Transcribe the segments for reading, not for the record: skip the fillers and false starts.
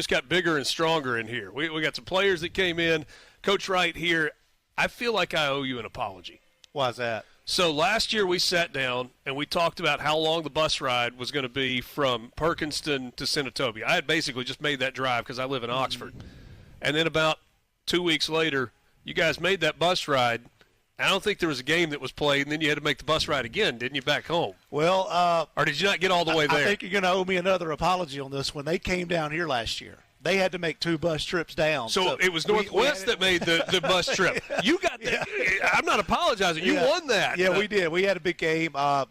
just got bigger and stronger in here. We got some players that came in. Coach Wright here, I feel like I owe you an apology. Why's that? So last year we sat down and we talked about how long the bus ride was going to be from Perkinston to Senatobia. I had basically just made that drive because I live in Oxford. And then about 2 weeks later, you guys made that bus ride. I don't think there was a game that was played, and then you had to make the bus ride again, didn't you, back home? Well, or did you not get all the way there? I think you're going to owe me another apology on this. When they came down here last year, they had to make 2 bus trips down. So it was Northwest that made the bus trip. You got that. Yeah. I'm not apologizing. You won that. Yeah, we did. We had a big game. But,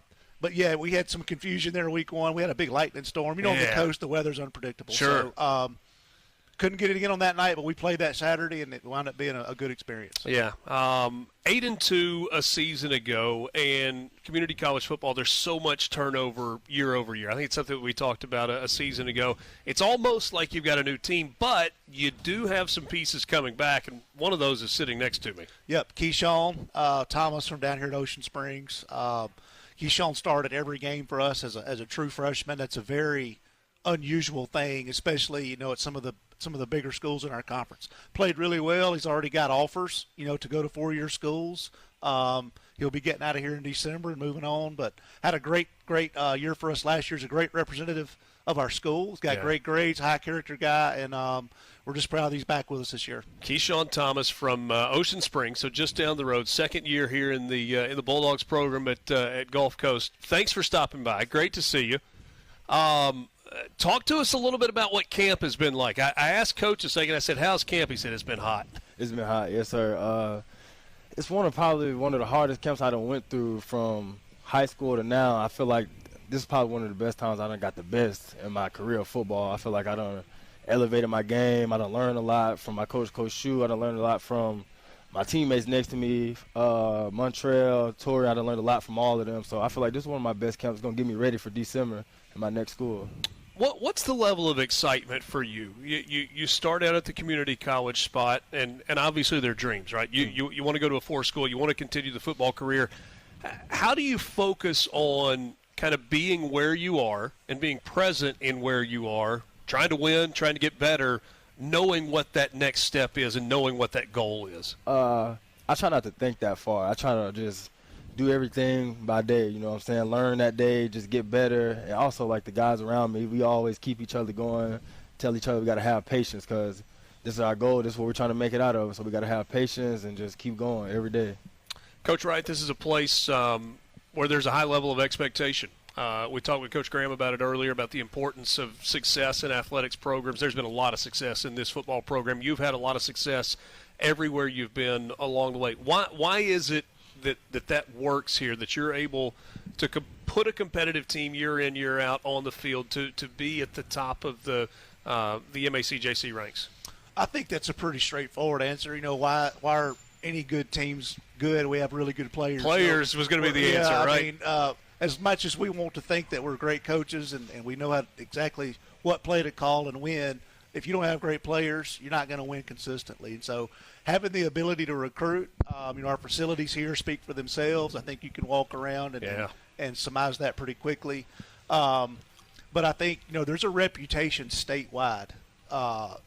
yeah, we had some confusion there week 1. We had a big lightning storm. On the coast, the weather's unpredictable. Sure. So, couldn't get it again on that night, but we played that Saturday, and it wound up being a good experience. Yeah. 8-2 a season ago, and community college football, there's so much turnover year over year. I think it's something that we talked about a season ago. It's almost like you've got a new team, but you do have some pieces coming back, and one of those is sitting next to me. Yep, Keyshawn Thomas from down here at Ocean Springs. Keyshawn started every game for us as a true freshman. That's a very unusual thing, especially at some of the bigger schools in our conference. Played really well. He's already got offers, to go to 4-year schools. He'll be getting out of here in December and moving on, but had a great year for us last year. He's a great representative of our school. He's got great grades, high character guy, and we're just proud that he's back with us this year. Keyshawn Thomas from Ocean Springs, so just down the road, second year here in the Bulldogs program at Gulf Coast. Thanks for stopping by. Great to see you. Talk to us a little bit about what camp has been like. I asked Coach a second. I said, how's camp? He said, it's been hot. It's been hot, yes, sir. It's probably one of the hardest camps I done went through from high school to now. I feel like this is probably one of the best times I done got the best in my career of football. I feel like I done elevated my game. I done learned a lot from my coach, Coach Shu. I done learned a lot from my teammates next to me, Montreal, Torrey. I done learned a lot from all of them. So I feel like this is one of my best camps. It's going to get me ready for December in my next school. What's the level of excitement for you? You start out at the community college spot, and obviously they're dreams, right? You want to go to a 4 school. You want to continue the football career. How do you focus on kind of being where you are and being present in where you are, trying to win, trying to get better, knowing what that next step is and knowing what that goal is? I try not to think that far. I try to just do everything by day, learn that day, just get better. And also, like, the guys around me, we always keep each other going, tell each other we got to have patience because this is our goal. This is what we're trying to make it out of. So we got to have patience and just keep going every day. Coach Wright, this is a place where there's a high level of expectation. We talked with Coach Graham about it earlier, about the importance of success in athletics programs. There's been a lot of success in this football program. You've had a lot of success everywhere you've been along the way. Why is it that works here, that you're able to put a competitive team year in, year out on the field to be at the top of the MACJC ranks? I think that's a pretty straightforward answer. Why are any good teams good? We have really good players. Players was going to be the answer, right? I mean, as much as we want to think that we're great coaches and we know exactly what play to call and win, if you don't have great players, you're not going to win consistently. And so having the ability to recruit, our facilities here speak for themselves. I think you can walk around and surmise that pretty quickly. But I think, there's a reputation statewide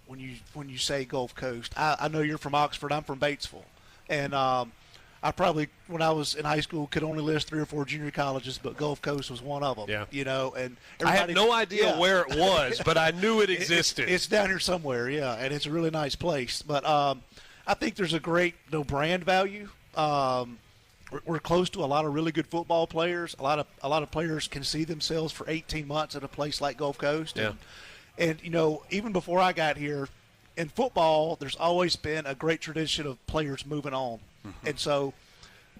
when you say Gulf Coast. I know you're from Oxford. I'm from Batesville. And I probably, when I was in high school, could only list 3 or 4 junior colleges, but Gulf Coast was one of them. Yeah. And I had no idea where it was, but I knew it existed. It's down here somewhere, and it's a really nice place. But I think there's a great brand value. We're close to a lot of really good football players. A lot of players can see themselves for 18 months at a place like Gulf Coast. Yeah. And even before I got here, in football, there's always been a great tradition of players moving on. Mm-hmm. And so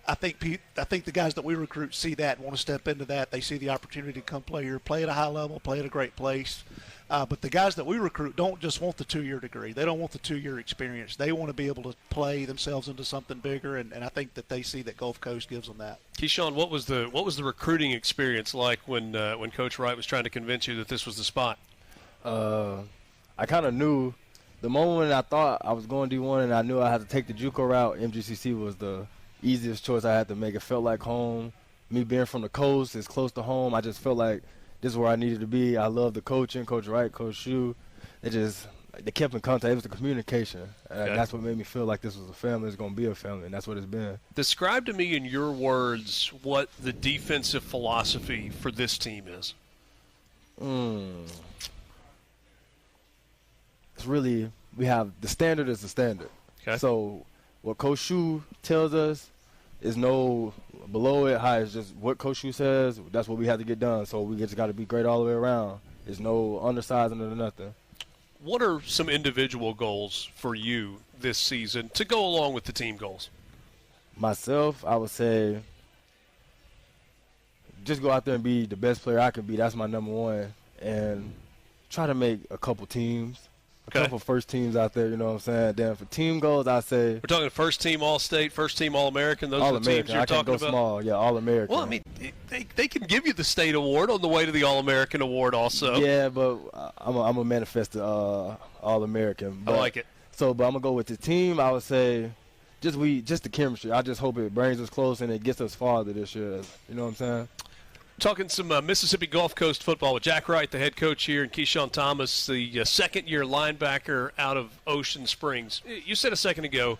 I think the guys that we recruit see that and want to step into that. They see the opportunity to come play here, play at a high level, play at a great place. But the guys that we recruit don't just want the 2-year degree. They don't want the 2-year experience. They want to be able to play themselves into something bigger, and I think that they see that Gulf Coast gives them that. Keyshawn, what was the recruiting experience like when Coach Wright was trying to convince you that this was the spot? I kind of knew the moment I thought I was going D1 and I knew I had to take the JUCO route. MGCC was the easiest choice I had to make. It felt like home. Me being from the coast, it's close to home. I just felt like this is where I needed to be. I love the coaching, Coach Wright, Coach Shu. they kept in contact. It was the communication. Okay. That's what made me feel like this was a family. It's going to be a family, and that's what it's been. Describe to me in your words what the defensive philosophy for this team is. It's really, we have the standard is the standard. Okay. So what Coach Shu tells us is no below it, high. It's just what Coach Shu says, that's what we have to get done. So we just got to be great all the way around. There's no undersizing or nothing. What are some individual goals for you this season to go along with the team goals? Myself, I would say just go out there and be the best player I can be. That's my number one. And try to make a couple teams, a couple first teams out there, you know what I'm saying? Then for team goals, I say we're talking first team All-State, first team All-American. Those are the teams you're talking about? Small. Yeah, All-American. Well, I mean, they can give you the state award on the way to the All-American award also. Yeah, but I'm a manifest All-American. I like it. But I'm going to go with the team. I would say just the chemistry. I just hope it brings us close and it gets us farther this year. You know what I'm saying? Talking some Mississippi Gulf Coast football with Jack Wright, the head coach here, and Keyshawn Thomas, the second-year linebacker out of Ocean Springs. You said a second ago,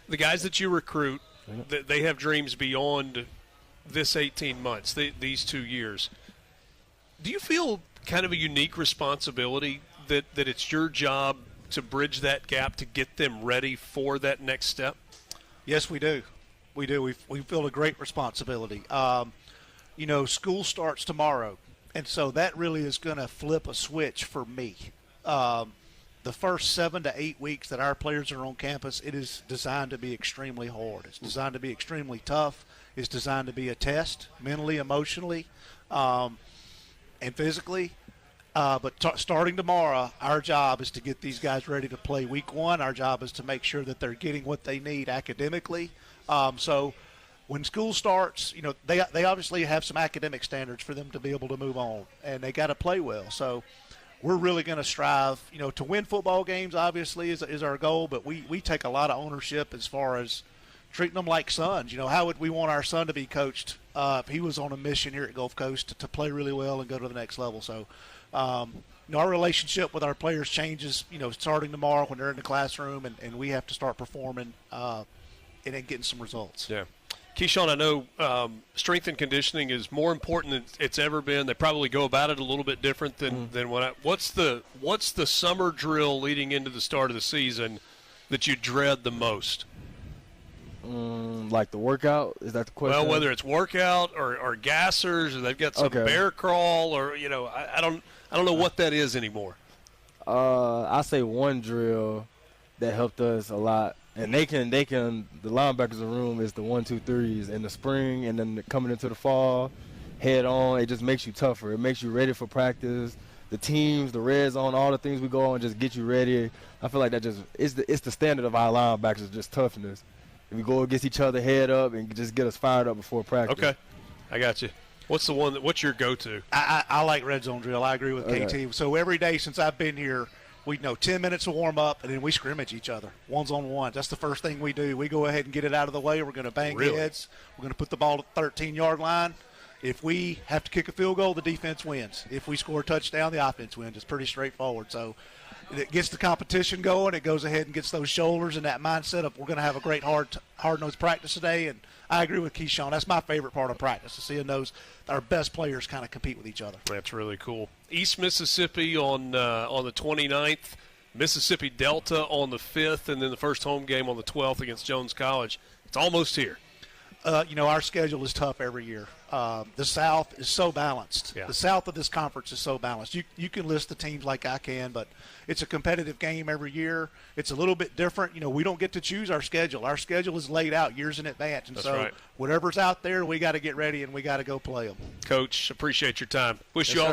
the guys that you recruit, they have dreams beyond this 18 months, these 2 years. Do you feel kind of a unique responsibility that it's your job to bridge that gap to get them ready for that next step? Yes, we do. We do. We feel a great responsibility. School starts tomorrow, and so that really is going to flip a switch for me. The first 7 to 8 weeks that our players are on campus, it is designed to be extremely hard. It's designed to be extremely tough. It's designed to be a test, mentally, emotionally, and physically. But starting tomorrow, our job is to get these guys ready to play week one. Our job is to make sure that they're getting what they need academically. So when school starts, they obviously have some academic standards for them to be able to move on, and they got to play well. So we're really going to strive, to win football games, obviously, is our goal, but we take a lot of ownership as far as treating them like sons. How would we want our son to be coached if he was on a mission here at Gulf Coast to play really well and go to the next level? So our relationship with our players changes, starting tomorrow when they're in the classroom, and we have to start performing and then getting some results. Yeah. Keyshawn, I know strength and conditioning is more important than it's ever been. They probably go about it a little bit different than what's the summer drill leading into the start of the season that you dread the most? Like the workout? Is that the question? Well, whether it's workout or gassers, or they've got some bear crawl, or I don't know what that is anymore. I say one drill that helped us a lot. And they can the linebackers in the room is the 1-2-3s in the spring, and then coming into the fall, head on. It just makes you tougher. It makes you ready for practice. The teams, the red zone, all the things we go on just get you ready. I feel like that it's the standard of our linebackers, just toughness. And we go against each other head up and just get us fired up before practice. Okay, I got you. What's your go-to? I like red zone drill. I agree with KT. So every day since I've been here, we know 10 minutes of warm-up, and then we scrimmage each other, ones-on-ones. That's the first thing we do. We go ahead and get it out of the way. We're going to bang heads. We're going to put the ball at the 13-yard line. If we have to kick a field goal, the defense wins. If we score a touchdown, the offense wins. It's pretty straightforward. So it gets the competition going. It goes ahead and gets those shoulders and that mindset of we're going to have a great hard-nosed practice today. And I agree with Keyshawn. That's my favorite part of practice, seeing our best players kind of compete with each other. That's really cool. East Mississippi on the 29th, Mississippi Delta on the 5th, and then the first home game on the 12th against Jones College. It's almost here. Our schedule is tough every year. The South is so balanced. Yeah. The South of this conference is so balanced. You can list the teams like I can, but it's a competitive game every year. It's a little bit different. We don't get to choose our schedule. Our schedule is laid out years in advance. And That's so right. whatever's out there, we got to get ready and we got to go play them. Coach, appreciate your time. Wish you all